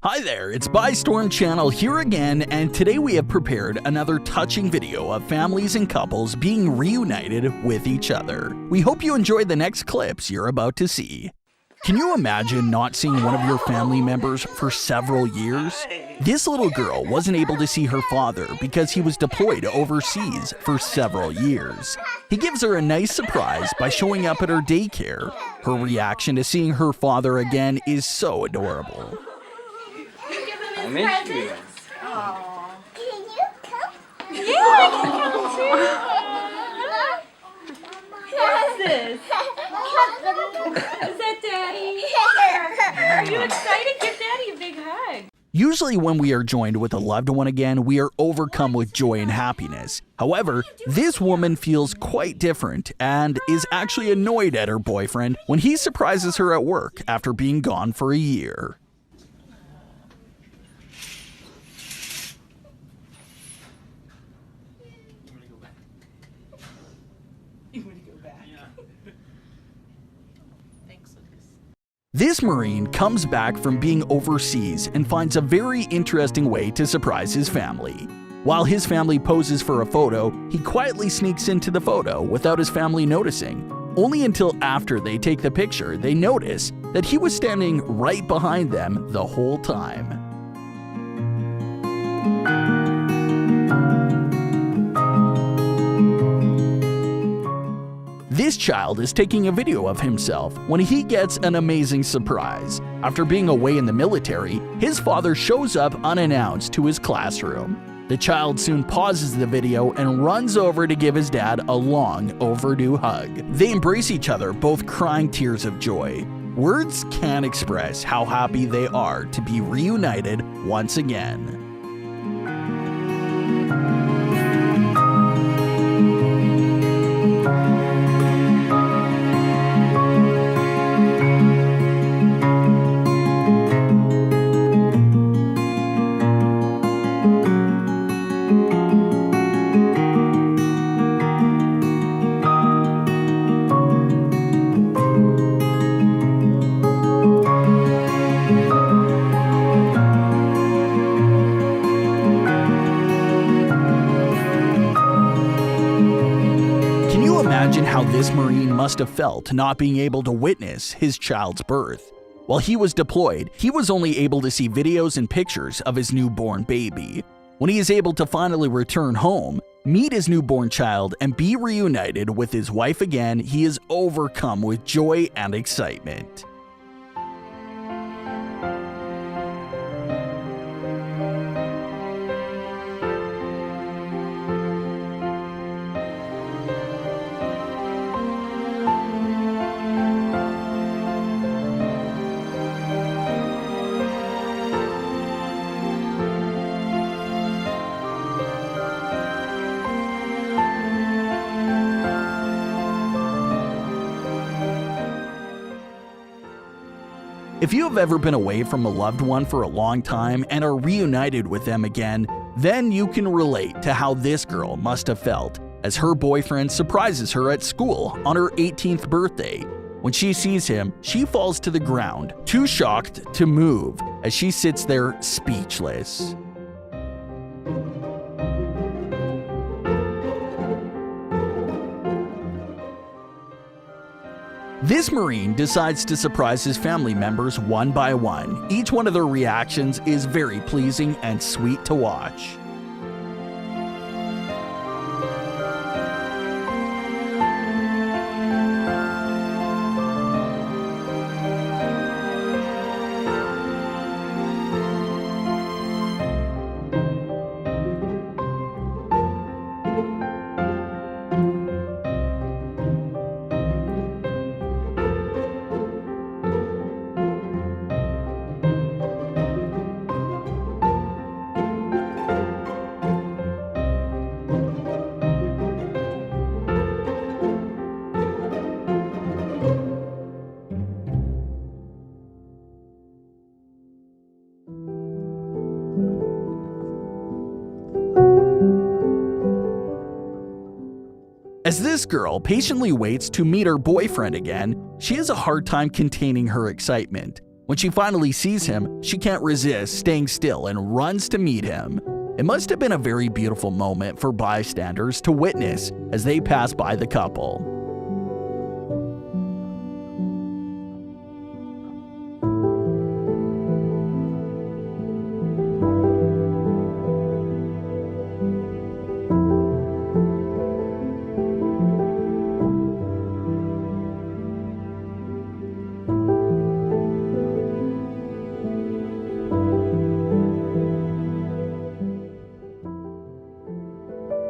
Hi there, it's Storm Channel here again, and today we have prepared another touching video of families and couples being reunited with each other. We hope you enjoy the next clips you're about to see. Can you imagine not seeing one of your family members for several years? This little girl wasn't able to see her father because he was deployed overseas for several years. He gives her a nice surprise by showing up at her daycare. Her reaction to seeing her father again is so adorable. I miss you. Aww. Can you come? Yeah, I can come too. Who is this? Is that Daddy? Are you excited? Give Daddy a big hug. Usually when we are joined with a loved one again, we are overcome with joy and happiness. However, this woman feels quite different and is actually annoyed at her boyfriend when he surprises her at work after being gone for a year. This Marine comes back from being overseas and finds a very interesting way to surprise his family. While his family poses for a photo, he quietly sneaks into the photo without his family noticing. Only until after they take the picture, they notice that he was standing right behind them the whole time. This child is taking a video of himself when he gets an amazing surprise. After being away in the military, his father shows up unannounced to his classroom. The child soon pauses the video and runs over to give his dad a long overdue hug. They embrace each other, both crying tears of joy. Words can't express how happy they are to be reunited once again. Imagine how this Marine must have felt not being able to witness his child's birth. While he was deployed, he was only able to see videos and pictures of his newborn baby. When he is able to finally return home, meet his newborn child, and be reunited with his wife again, he is overcome with joy and excitement. If you have ever been away from a loved one for a long time and are reunited with them again, then you can relate to how this girl must have felt as her boyfriend surprises her at school on her 18th birthday. When she sees him, she falls to the ground, too shocked to move, as she sits there speechless. This Marine decides to surprise his family members one by one. Each one of their reactions is very pleasing and sweet to watch. As this girl patiently waits to meet her boyfriend again, she has a hard time containing her excitement. When she finally sees him, she can't resist staying still and runs to meet him. It must have been a very beautiful moment for bystanders to witness as they pass by the couple.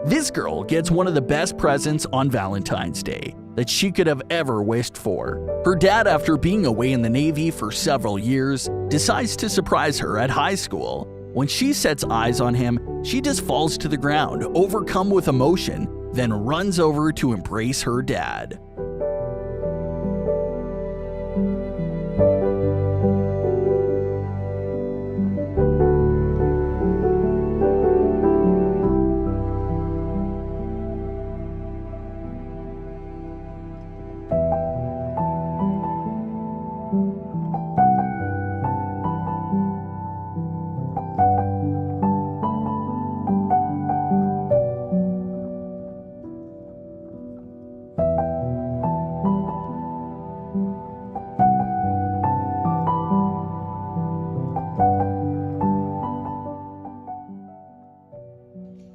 This girl gets one of the best presents on Valentine's Day that she could have ever wished for. Her dad, after being away in the Navy for several years, decides to surprise her at high school. When she sets eyes on him, she just falls to the ground, overcome with emotion, then runs over to embrace her dad.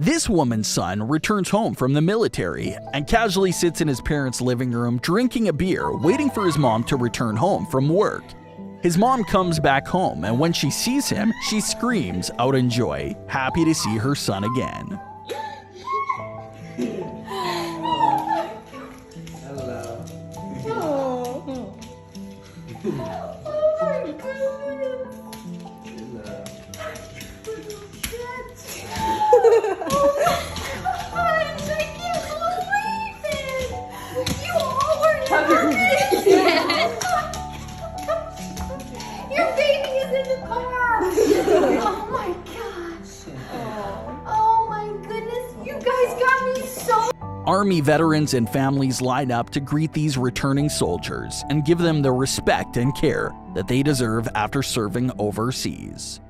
This woman's son returns home from the military and casually sits in his parents' living room drinking a beer, waiting for his mom to return home from work. His mom comes back home, and when she sees him, she screams out in joy, happy to see her son again. Hello. Oh. Your baby is in the car! Oh my gosh! Oh my goodness, you guys got me so... Army veterans and families line up to greet these returning soldiers and give them the respect and care that they deserve after serving overseas.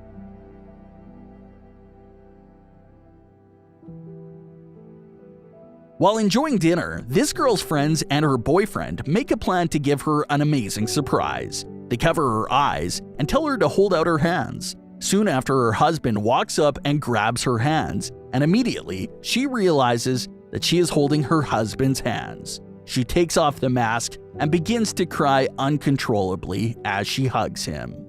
While enjoying dinner, this girl's friends and her boyfriend make a plan to give her an amazing surprise. They cover her eyes and tell her to hold out her hands. Soon after, her husband walks up and grabs her hands, and immediately she realizes that she is holding her husband's hands. She takes off the mask and begins to cry uncontrollably as she hugs him.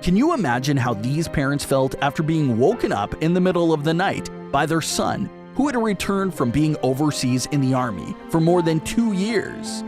Can you imagine how these parents felt after being woken up in the middle of the night by their son, who had returned from being overseas in the Army for more than 2 years?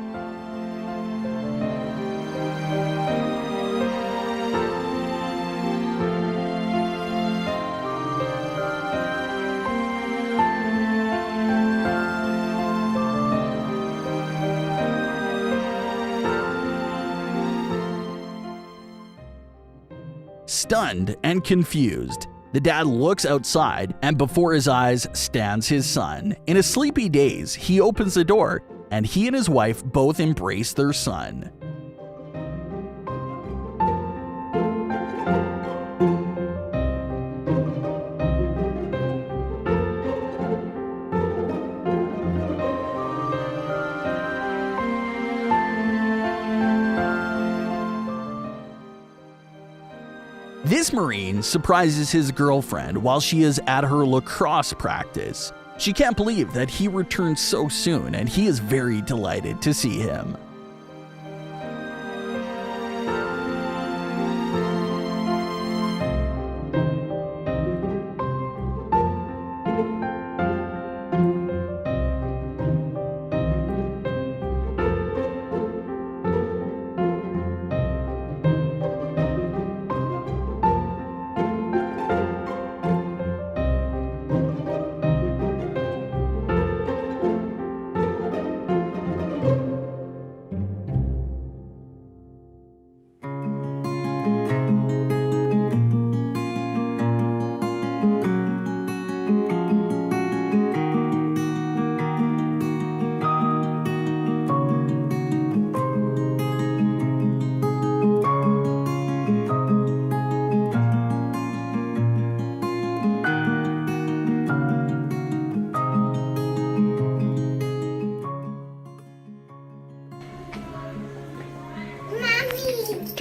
Stunned and confused, the dad looks outside, and before his eyes stands his son. In a sleepy daze, he opens the door, and he and his wife both embrace their son. This Marine surprises his girlfriend while she is at her lacrosse practice. She can't believe that he returned so soon, and he is very delighted to see him.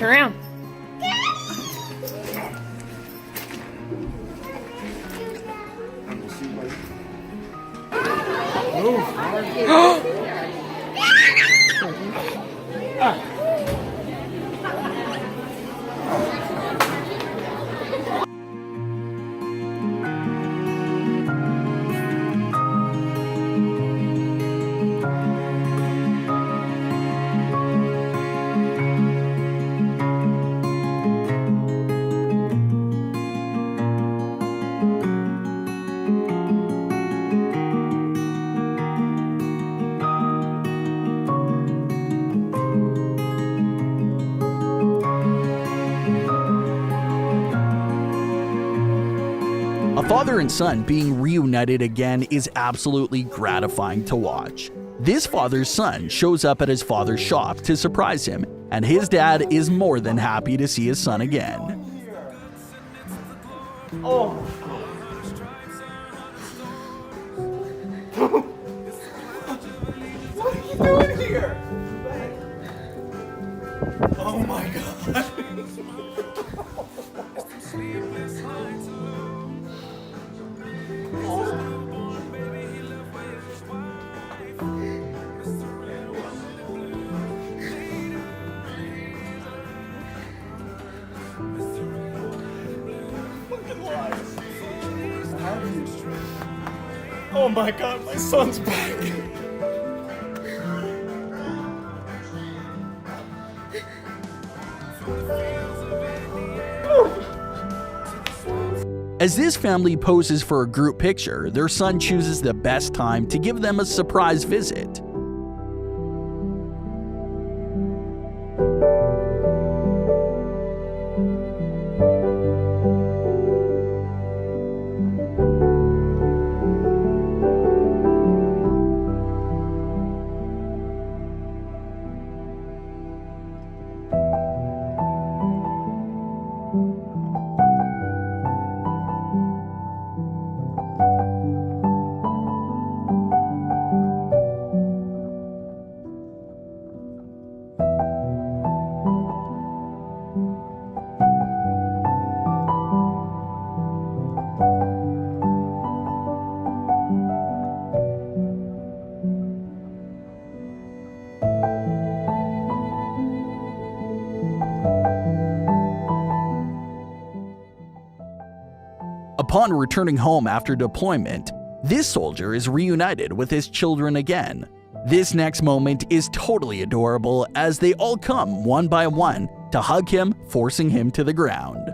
Turn around. A father and son being reunited again is absolutely gratifying to watch. This father's son shows up at his father's shop to surprise him, and his dad is more than happy to see his son again. Oh. What are you doing here? Oh my God. Oh my God, my son's back. As this family poses for a group picture, their son chooses the best time to give them a surprise visit. Upon returning home after deployment, this soldier is reunited with his children again. This next moment is totally adorable as they all come one by one to hug him, forcing him to the ground.